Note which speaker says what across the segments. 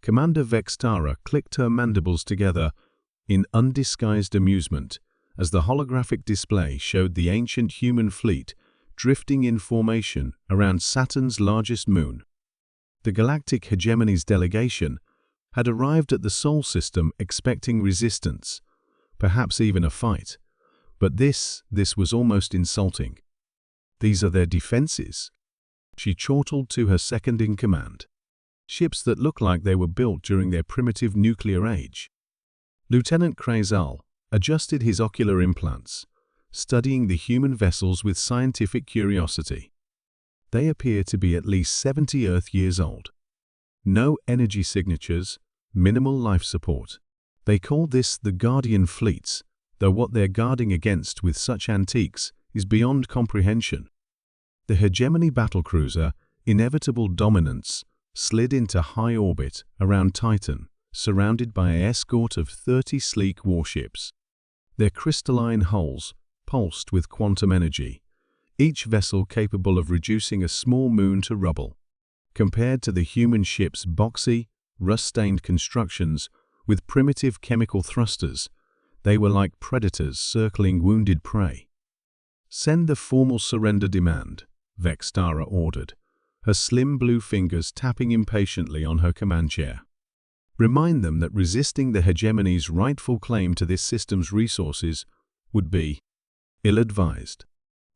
Speaker 1: Commander Vextara clicked her mandibles together in undisguised amusement as the holographic display showed the ancient human fleet drifting in formation around Saturn's largest moon. The Galactic Hegemony's delegation had arrived at the Sol system expecting resistance, perhaps even a fight. But this was almost insulting. These are their defenses. She chortled to her second-in-command. Ships that look like they were built during their primitive nuclear age. Lieutenant Krazal adjusted his ocular implants, studying the human vessels with scientific curiosity. They appear to be at least 70 Earth years old. No energy signatures, minimal life support. They call this the Guardian fleets, though what they're guarding against with such antiques is beyond comprehension. The Hegemony battlecruiser, Inevitable Dominance, slid into high orbit around Titan, surrounded by an escort of 30 sleek warships. Their crystalline hulls pulsed with quantum energy, each vessel capable of reducing a small moon to rubble. Compared to the human ship's boxy, rust-stained constructions with primitive chemical thrusters, they were like predators circling wounded prey. "Send the formal surrender demand," Vextara ordered, her slim blue fingers tapping impatiently on her command chair. "Remind them that resisting the Hegemony's rightful claim to this system's resources would be ill-advised."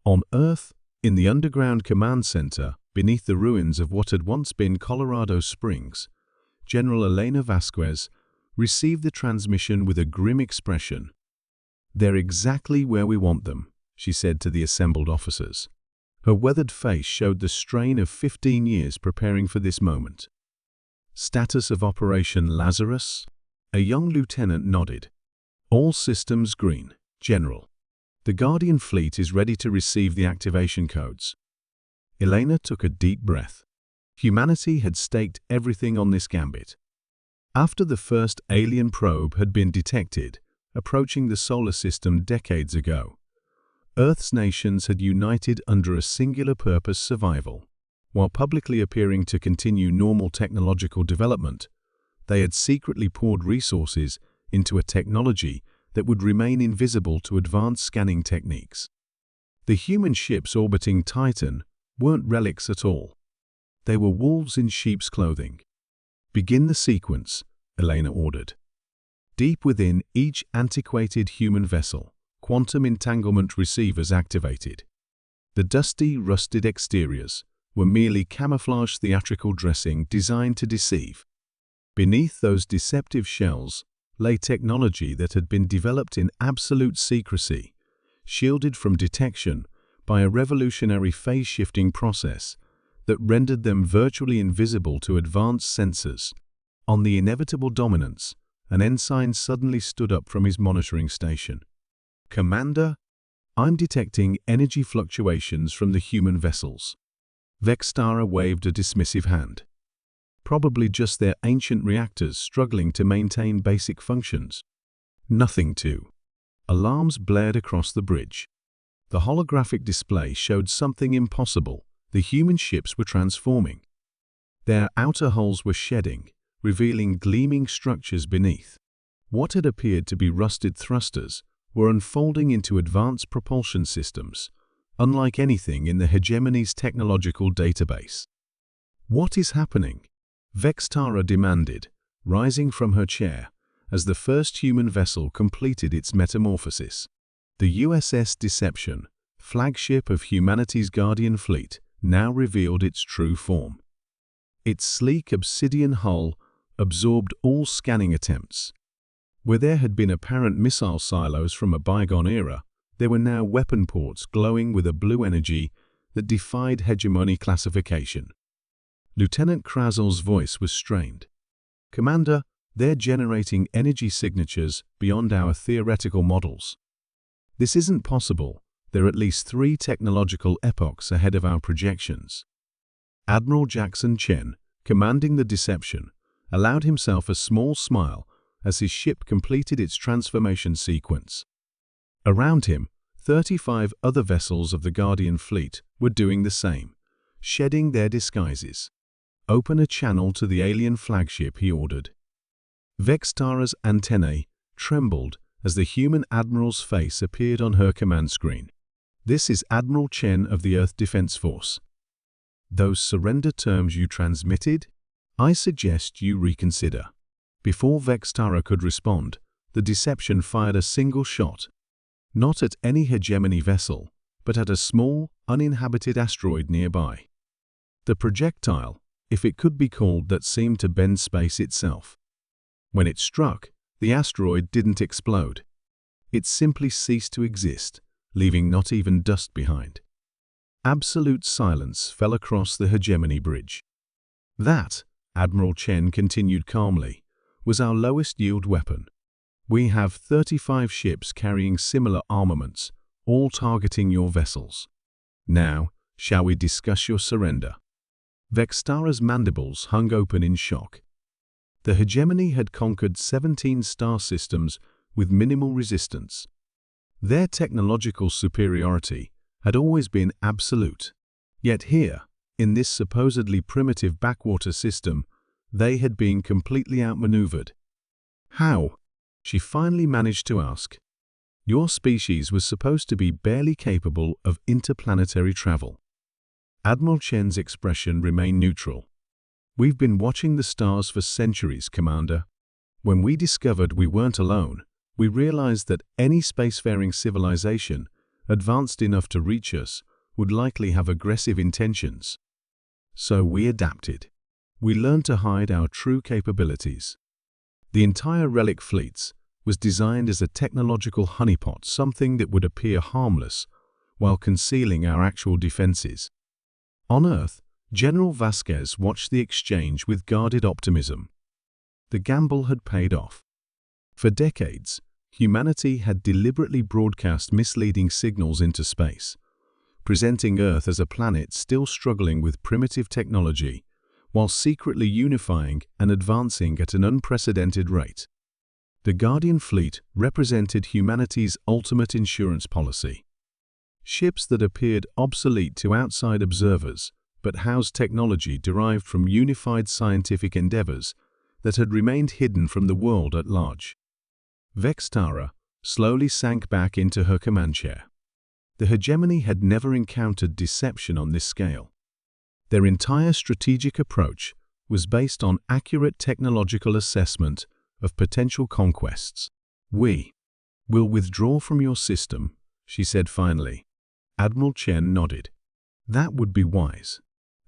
Speaker 1: On Earth, in the underground command center, beneath the ruins of what had once been Colorado Springs, General Elena Vasquez received the transmission with a grim expression. "They're exactly where we want them," she said to the assembled officers. Her weathered face showed the strain of 15 years preparing for this moment. "Status of Operation Lazarus?" A young lieutenant nodded. "All systems green, General. The Guardian fleet is ready to receive the activation codes." Elena took a deep breath. Humanity had staked everything on this gambit. After the first alien probe had been detected, approaching the solar system decades ago, Earth's nations had united under a singular purpose: survival. While publicly appearing to continue normal technological development, they had secretly poured resources into a technology that would remain invisible to advanced scanning techniques. The human ships orbiting Titan weren't relics at all. They were wolves in sheep's clothing. "Begin the sequence," Elena ordered. Deep within each antiquated human vessel, quantum entanglement receivers activated. The dusty, rusted exteriors were merely camouflage theatrical dressing designed to deceive. Beneath those deceptive shells lay technology that had been developed in absolute secrecy, shielded from detection by a revolutionary phase-shifting process that rendered them virtually invisible to advanced sensors. On the Inevitable Dominance, an ensign suddenly stood up from his monitoring station. "Commander, I'm detecting energy fluctuations from the human vessels." Vextara waved a dismissive hand. "Probably just their ancient reactors struggling to maintain basic functions." "Nothing to." Alarms blared across the bridge. The holographic display showed something impossible. The human ships were transforming. Their outer hulls were shedding, revealing gleaming structures beneath. What had appeared to be rusted thrusters were unfolding into advanced propulsion systems, unlike anything in the Hegemony's technological database. "What is happening?" Vextara demanded, rising from her chair as the first human vessel completed its metamorphosis. The USS Deception, flagship of humanity's Guardian fleet, now revealed its true form. Its sleek obsidian hull absorbed all scanning attempts. Where there had been apparent missile silos from a bygone era, there were now weapon ports glowing with a blue energy that defied hegemony classification. Lieutenant Krazal's voice was strained. "Commander, they're generating energy signatures beyond our theoretical models. This isn't possible. They're at least 3 technological epochs ahead of our projections." Admiral Jackson Chen, commanding the Deception, allowed himself a small smile as his ship completed its transformation sequence. Around him, 35 other vessels of the Guardian fleet were doing the same, shedding their disguises. "Open a channel to the alien flagship," he ordered. Vextara's antennae trembled as the human admiral's face appeared on her command screen. "This is Admiral Chen of the Earth Defense Force. Those surrender terms you transmitted? I suggest you reconsider." Before Vextara could respond, the Deception fired a single shot, not at any hegemony vessel, but at a small, uninhabited asteroid nearby. The projectile, if it could be called, that seemed to bend space itself. When it struck, the asteroid didn't explode. It simply ceased to exist, leaving not even dust behind. Absolute silence fell across the hegemony bridge. "That," Admiral Chen continued calmly, "was our lowest yield weapon. We have 35 ships carrying similar armaments, all targeting your vessels. Now, shall we discuss your surrender?" Vextara's mandibles hung open in shock. The hegemony had conquered 17 star systems with minimal resistance. Their technological superiority had always been absolute. Yet here, in this supposedly primitive backwater system, they had been completely outmaneuvered. "How?" she finally managed to ask. "Your species was supposed to be barely capable of interplanetary travel." Admiral Chen's expression remained neutral. "We've been watching the stars for centuries, Commander. When we discovered we weren't alone, we realized that any spacefaring civilization advanced enough to reach us would likely have aggressive intentions. So we adapted. We learned to hide our true capabilities. The entire Relic fleets was designed as a technological honeypot, something that would appear harmless while concealing our actual defenses." On Earth, General Vasquez watched the exchange with guarded optimism. The gamble had paid off. For decades, humanity had deliberately broadcast misleading signals into space, presenting Earth as a planet still struggling with primitive technology, while secretly unifying and advancing at an unprecedented rate. The Guardian fleet represented humanity's ultimate insurance policy. Ships that appeared obsolete to outside observers, but housed technology derived from unified scientific endeavors that had remained hidden from the world at large. Vextara slowly sank back into her command chair. The hegemony had never encountered deception on this scale. Their entire strategic approach was based on accurate technological assessment of potential conquests. "We will withdraw from your system," she said finally. Admiral Chen nodded. "That would be wise.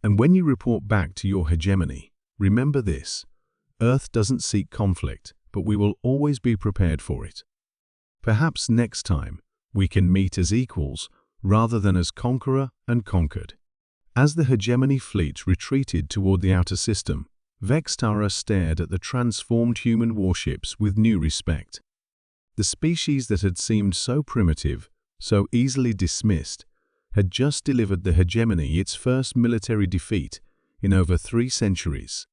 Speaker 1: And when you report back to your hegemony, remember this: Earth doesn't seek conflict, but we will always be prepared for it. Perhaps next time we can meet as equals rather than as conqueror and conquered." As the hegemony fleet retreated toward the outer system, Vextara stared at the transformed human warships with new respect. The species that had seemed so primitive, so easily dismissed, had just delivered the hegemony its first military defeat in over 3 centuries.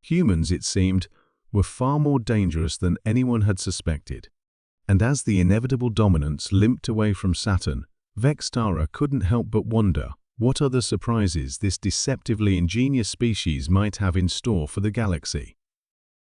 Speaker 1: Humans, it seemed, were far more dangerous than anyone had suspected. And as the inevitable dominance limped away from Saturn, Vextara couldn't help but wonder what other surprises this deceptively ingenious species might have in store for the galaxy.